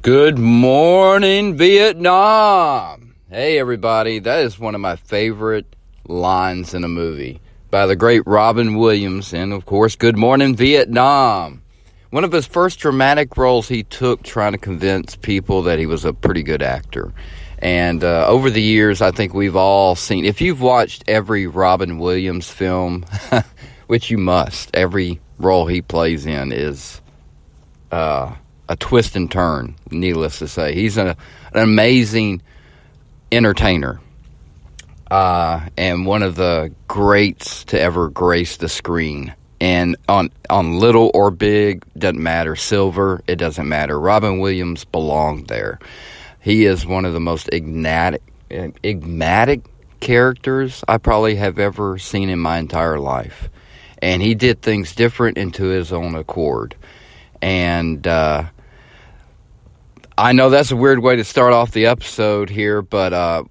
Good morning, Vietnam. Hey, everybody. That is one of my favorite lines in a movie by the great Robin Williams. And, of course, Good Morning, Vietnam. One of his first dramatic roles he took trying to convince people that he was a pretty good actor. And over the years, I think we've all seen, if you've watched every Robin Williams film, which you must, every role he plays in is a twist and turn, needless to say. He's an amazing entertainer and one of the greats to ever grace the screen. And on little or big, doesn't matter. Silver, it doesn't matter. Robin Williams belonged there. He is one of the most enigmatic characters I probably have ever seen in my entire life. And he did things different and to his own accord. And I know that's a weird way to start off the episode here, but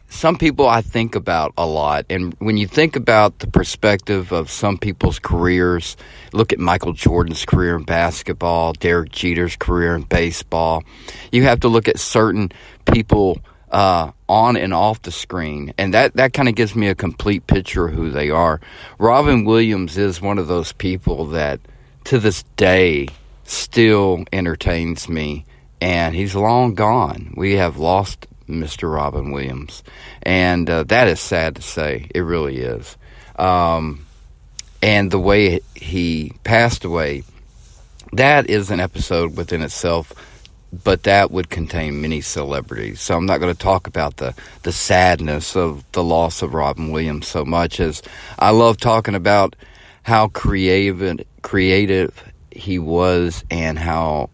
some people I think about a lot. And when you think about the perspective of some people's careers, look at Michael Jordan's career in basketball, Derek Jeter's career in baseball. You have to look at certain people on and off the screen, and that kind of gives me a complete picture of who they are. Robin Williams is one of those people that, to this day, still entertains me. And he's long gone. We have lost Mr. Robin Williams. And that is sad to say. It really is. And the way he passed away, that is an episode within itself. But that would contain many celebrities. So I'm not going to talk about the sadness of the loss of Robin Williams so much as I love talking about how creative he was and how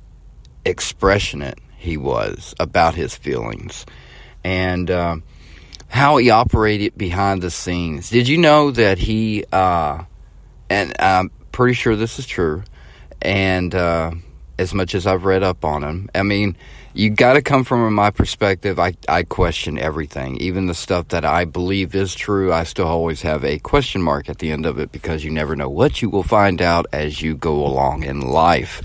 expressionate he was about his feelings and how he operated behind the scenes. Did you know that he and I'm pretty sure this is true, and as much as I've read up on him, I mean, you got to come from my perspective. I question everything, even the stuff that I believe is true. I still always have a question mark at the end of it because you never know what you will find out as you go along in life.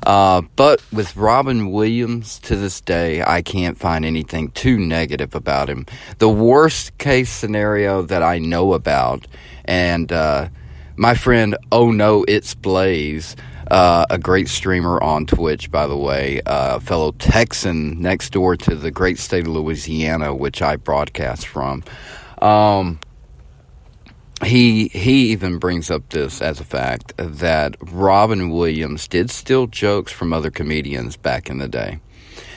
But with Robin Williams, to this day, I can't find anything too negative about him. The worst case scenario that I know about, and my friend, Oh No, It's Blaze, a great streamer on Twitch, by the way, a fellow Texan next door to the great state of Louisiana, which I broadcast from. He even brings up this as a fact that Robin Williams did steal jokes from other comedians back in the day.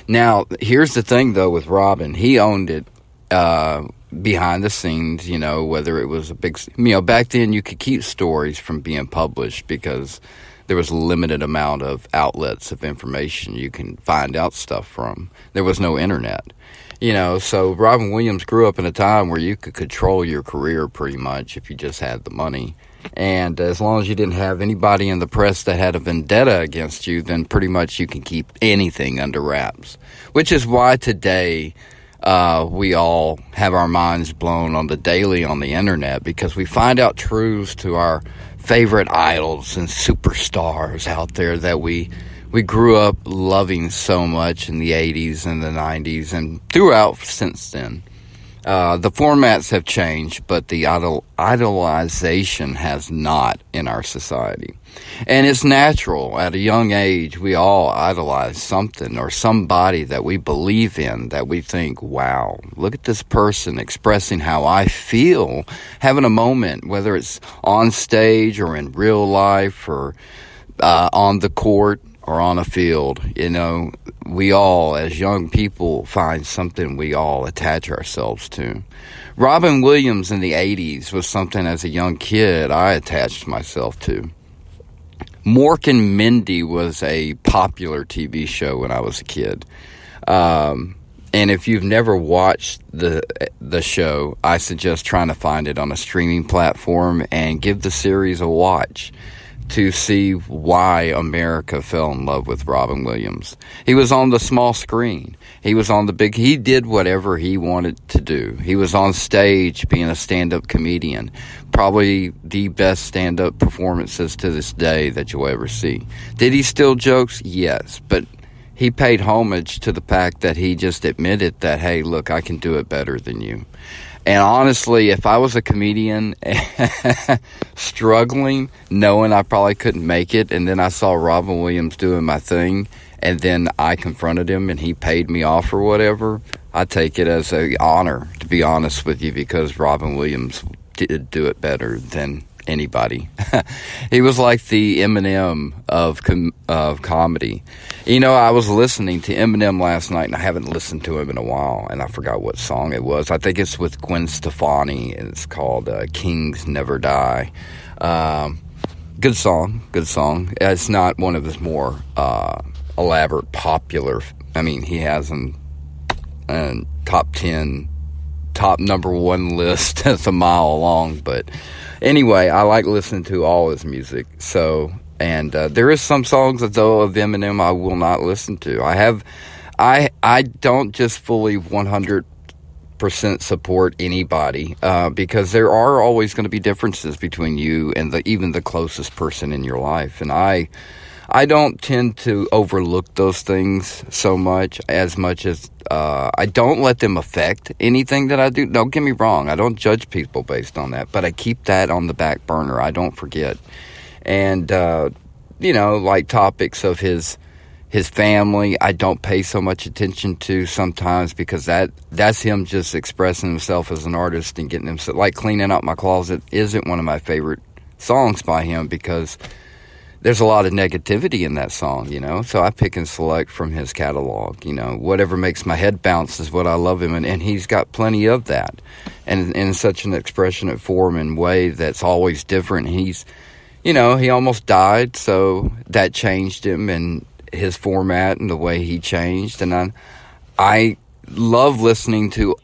Now, here's the thing, though, with Robin. He owned it behind the scenes, whether it was a big... back then you could keep stories from being published because there was a limited amount of outlets of information you can find out stuff from. There was no internet. So Robin Williams grew up in a time where you could control your career pretty much if you just had the money. And as long as you didn't have anybody in the press that had a vendetta against you, then pretty much you can keep anything under wraps. Which is why today we all have our minds blown on the daily on the internet because we find out truths to our favorite idols and superstars out there that we grew up loving so much in the 80s and the 90s and throughout since then. The formats have changed, but the idolization has not in our society. And it's natural. At a young age, we all idolize something or somebody that we believe in, that we think, wow, look at this person expressing how I feel, having a moment, whether it's on stage or in real life or on the court or on a field. We all, as young people, find something we all attach ourselves to. Robin Williams in the 80s was something as a young kid I attached myself to. Mork and Mindy was a popular TV show when I was a kid. And if you've never watched the show, I suggest trying to find it on a streaming platform and give the series a watch to see why America fell in love with Robin Williams. He was on the small screen. He was on the big... He did whatever he wanted to do. He was on stage being a stand-up comedian. Probably the best stand-up performances to this day that you'll ever see. Did he steal jokes? Yes. But he paid homage to the fact that he just admitted that, hey, look, I can do it better than you. And honestly, if I was a comedian struggling, knowing I probably couldn't make it, and then I saw Robin Williams doing my thing, and then I confronted him and he paid me off or whatever, I take it as an honor, to be honest with you, because Robin Williams did do it better than anybody. He was like the Eminem of comedy. You know, I was listening to Eminem last night, and I haven't listened to him in a while, and I forgot what song it was. I think it's with Gwen Stefani, and it's called Kings Never Die. Good song. It's not one of his more elaborate, popular. I mean, he has a top 10, top number one list that's a mile long, but anyway, I like listening to all his music. So, and there is some songs, though, of Eminem I will not listen to. I don't just fully 100% support anybody because there are always going to be differences between you and even the closest person in your life. And I don't tend to overlook those things so much as I don't let them affect anything that I do. Don't get me wrong. I don't judge people based on that, but I keep that on the back burner. I don't forget. And, like topics of his family, I don't pay so much attention to sometimes because that's him just expressing himself as an artist and getting himself, like Cleaning Out My Closet isn't one of my favorite songs by him because there's a lot of negativity in that song, so I pick and select from his catalog, whatever makes my head bounce is what I love him, and he's got plenty of that, and in such an expressionate form and way that's always different. He's, he almost died, so that changed him and his format and the way he changed, and I love listening to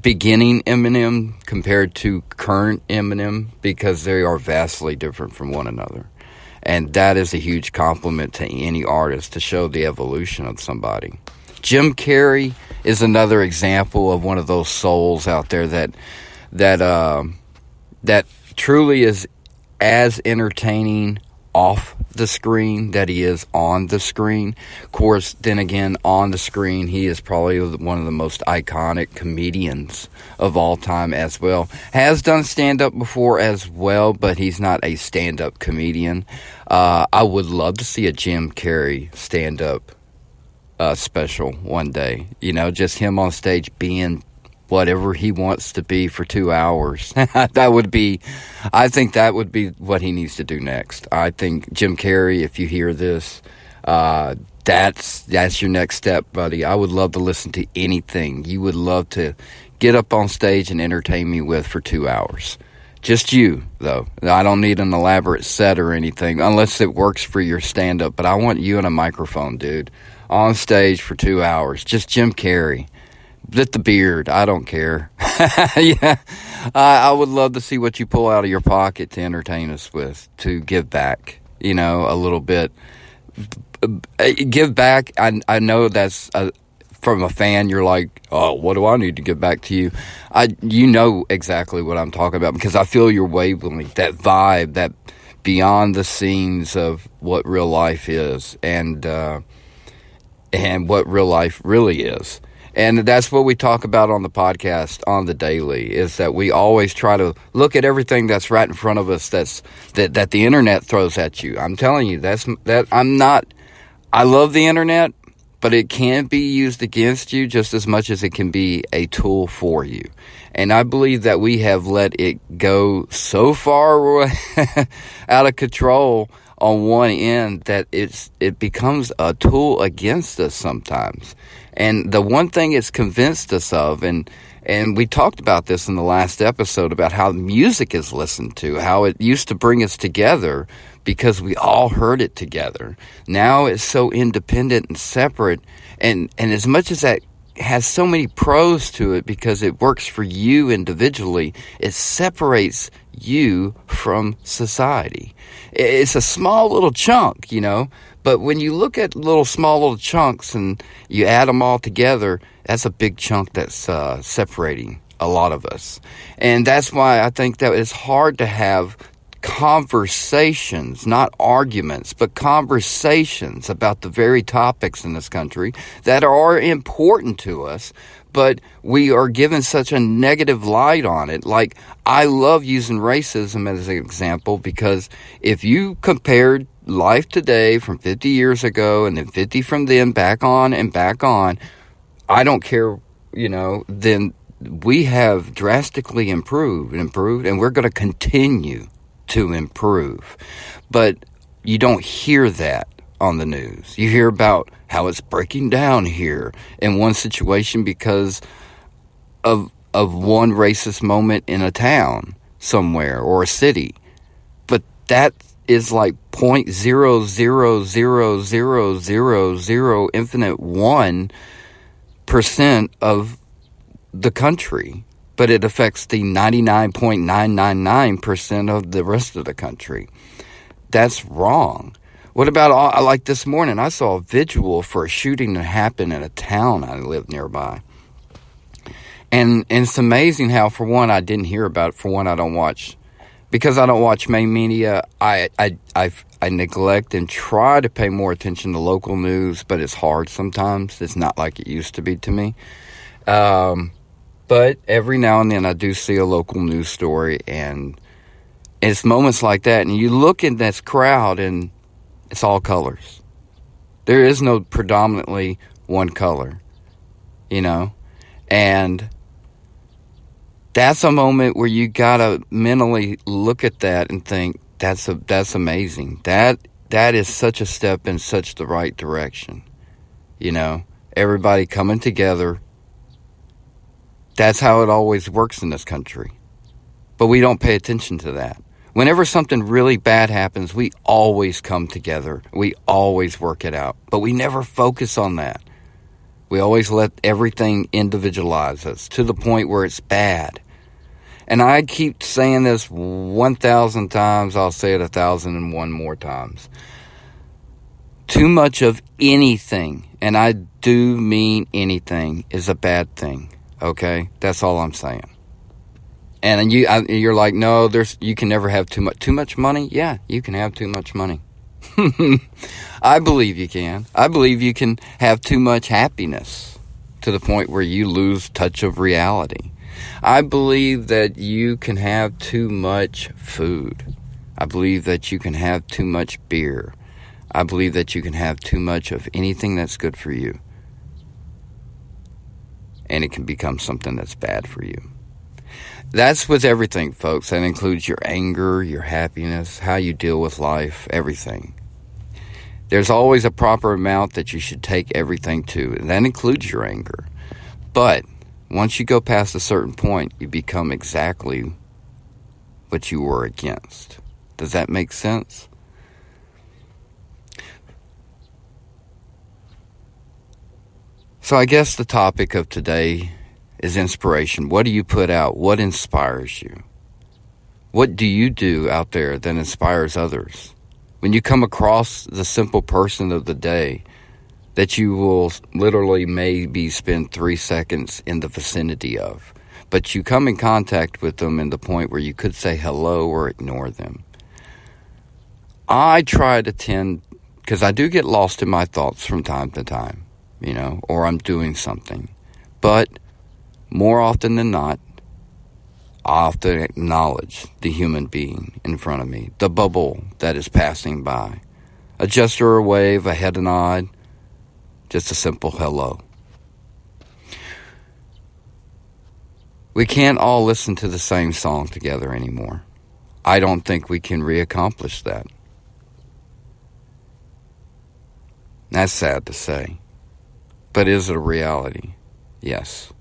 beginning Eminem compared to current Eminem because they are vastly different from one another. And that is a huge compliment to any artist to show the evolution of somebody. Jim Carrey is another example of one of those souls out there that truly is as entertaining off the screen that he is on the screen. Of course, then again, on the screen, he is probably one of the most iconic comedians of all time as well. Has done stand-up before as well, but he's not a stand-up comedian. I would love to see a Jim Carrey stand-up special one day. Just him on stage being whatever he wants to be for 2 hours. I think that would be what he needs to do next. I think Jim Carrey, if you hear this, that's your next step, buddy. I would love to listen to anything you would love to get up on stage and entertain me with for 2 hours. Just you, though. I don't need an elaborate set or anything, unless it works for your stand-up. But I want you and a microphone, dude, on stage for 2 hours. Just Jim Carrey. With the beard, I don't care. Yeah, I would love to see what you pull out of your pocket to entertain us with, to give back, a little bit. Give back, I know that's, from a fan, you're like, oh, what do I need to give back to you? You know exactly what I'm talking about, because I feel your wavelength, that vibe, that beyond the scenes of what real life is, and what real life really is. And that's what we talk about on the podcast on the daily, is that we always try to look at everything that's right in front of us that the internet throws at you. I'm telling you, I love the internet, but it can be used against you just as much as it can be a tool for you. And I believe that we have let it go so far out of control on one end that it becomes a tool against us sometimes. And the one thing it's convinced us of, and we talked about this in the last episode about how music is listened to, how it used to bring us together because we all heard it together. Now it's so independent and separate, and as much as that has so many pros to it because it works for you individually, it separates you from society. It's a small little chunk, but when you look at small little chunks and you add them all together, that's a big chunk that's separating a lot of us. And that's why I think that it's hard to have conversations, not arguments, but conversations about the very topics in this country that are important to us, but we are given such a negative light on it. Like, I love using racism as an example, because if you compared life today from 50 years ago and then 50 from then back on and back on, I don't care, then we have drastically improved, and we're going to continue to improve. But you don't hear that on the news. You hear about how it's breaking down here in one situation because of one racist moment in a town somewhere or a city. But that is like 0.0000000 infinite 1% of the country, but it affects the 99.999% of the rest of the country. That's wrong. What about, like this morning, I saw a vigil for a shooting that happened in a town I live nearby. And it's amazing how, for one, I didn't hear about it. For one, I don't watch, because I don't watch main media. I neglect and try to pay more attention to local news, but it's hard sometimes. It's not like it used to be to me. But every now and then I do see a local news story, and it's moments like that. And you look in this crowd, and it's all colors. There is no predominantly one color, and that's a moment where you gotta mentally look at that and think, that's amazing. That is such a step in such the right direction. Everybody coming together. That's how it always works in this country. But we don't pay attention to that. Whenever something really bad happens, we always come together. We always work it out. But we never focus on that. We always let everything individualize us to the point where it's bad. And I keep saying this 1,000 times. I'll say it 1,001 more times. Too much of anything, and I do mean anything, is a bad thing. Okay, that's all I'm saying. And you're like, no, you can never have too much money. Yeah, you can have too much money. I believe you can. I believe you can have too much happiness to the point where you lose touch of reality. I believe that you can have too much food. I believe that you can have too much beer. I believe that you can have too much of anything that's good for you. And it can become something that's bad for you. That's with everything, folks. That includes your anger, your happiness, how you deal with life, everything. There's always a proper amount that you should take everything to, and that includes your anger. But once you go past a certain point, you become exactly what you were against. Does that make sense? So I guess the topic of today is inspiration. What do you put out? What inspires you? What do you do out there that inspires others? When you come across the simple person of the day that you will literally maybe spend 3 seconds in the vicinity of, but you come in contact with them in the point where you could say hello or ignore them. I try to tend, because I do get lost in my thoughts from time to time. Or I'm doing something. But more often than not, I often acknowledge the human being in front of me, the bubble that is passing by. A gesture, a wave, a head nod, just a simple hello. We can't all listen to the same song together anymore. I don't think we can reaccomplish that. That's sad to say. But is it a reality? Yes.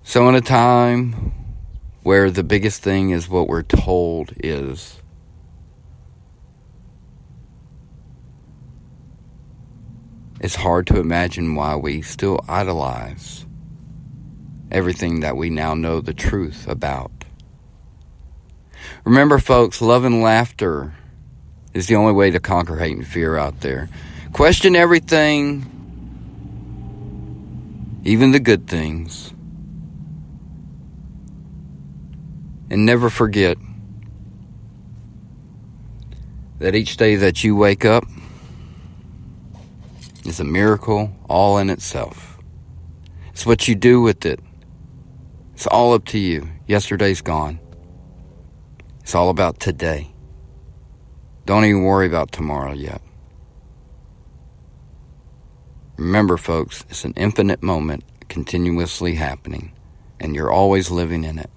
So in a time where the biggest thing is what we're told is, it's hard to imagine why we still idolize everything that we now know the truth about. Remember, folks, love and laughter is the only way to conquer hate and fear out there. Question everything, even the good things. And never forget that each day that you wake up is a miracle all in itself. It's what you do with it. It's all up to you. Yesterday's gone. It's all about today. Don't even worry about tomorrow yet. Remember, folks, it's an infinite moment continuously happening, and you're always living in it.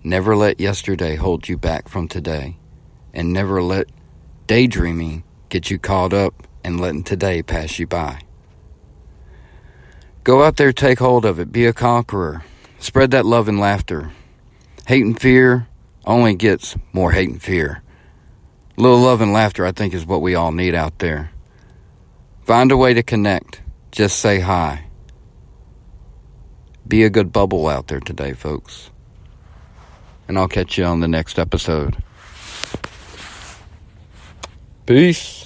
Never let yesterday hold you back from today, and never let daydreaming get you caught up and letting today pass you by. Go out there, take hold of it, be a conqueror. Spread that love and laughter. Hate and fear only gets more hate and fear. A little love and laughter, I think, is what we all need out there. Find a way to connect. Just say hi. Be a good bubble out there today, folks. And I'll catch you on the next episode. Peace.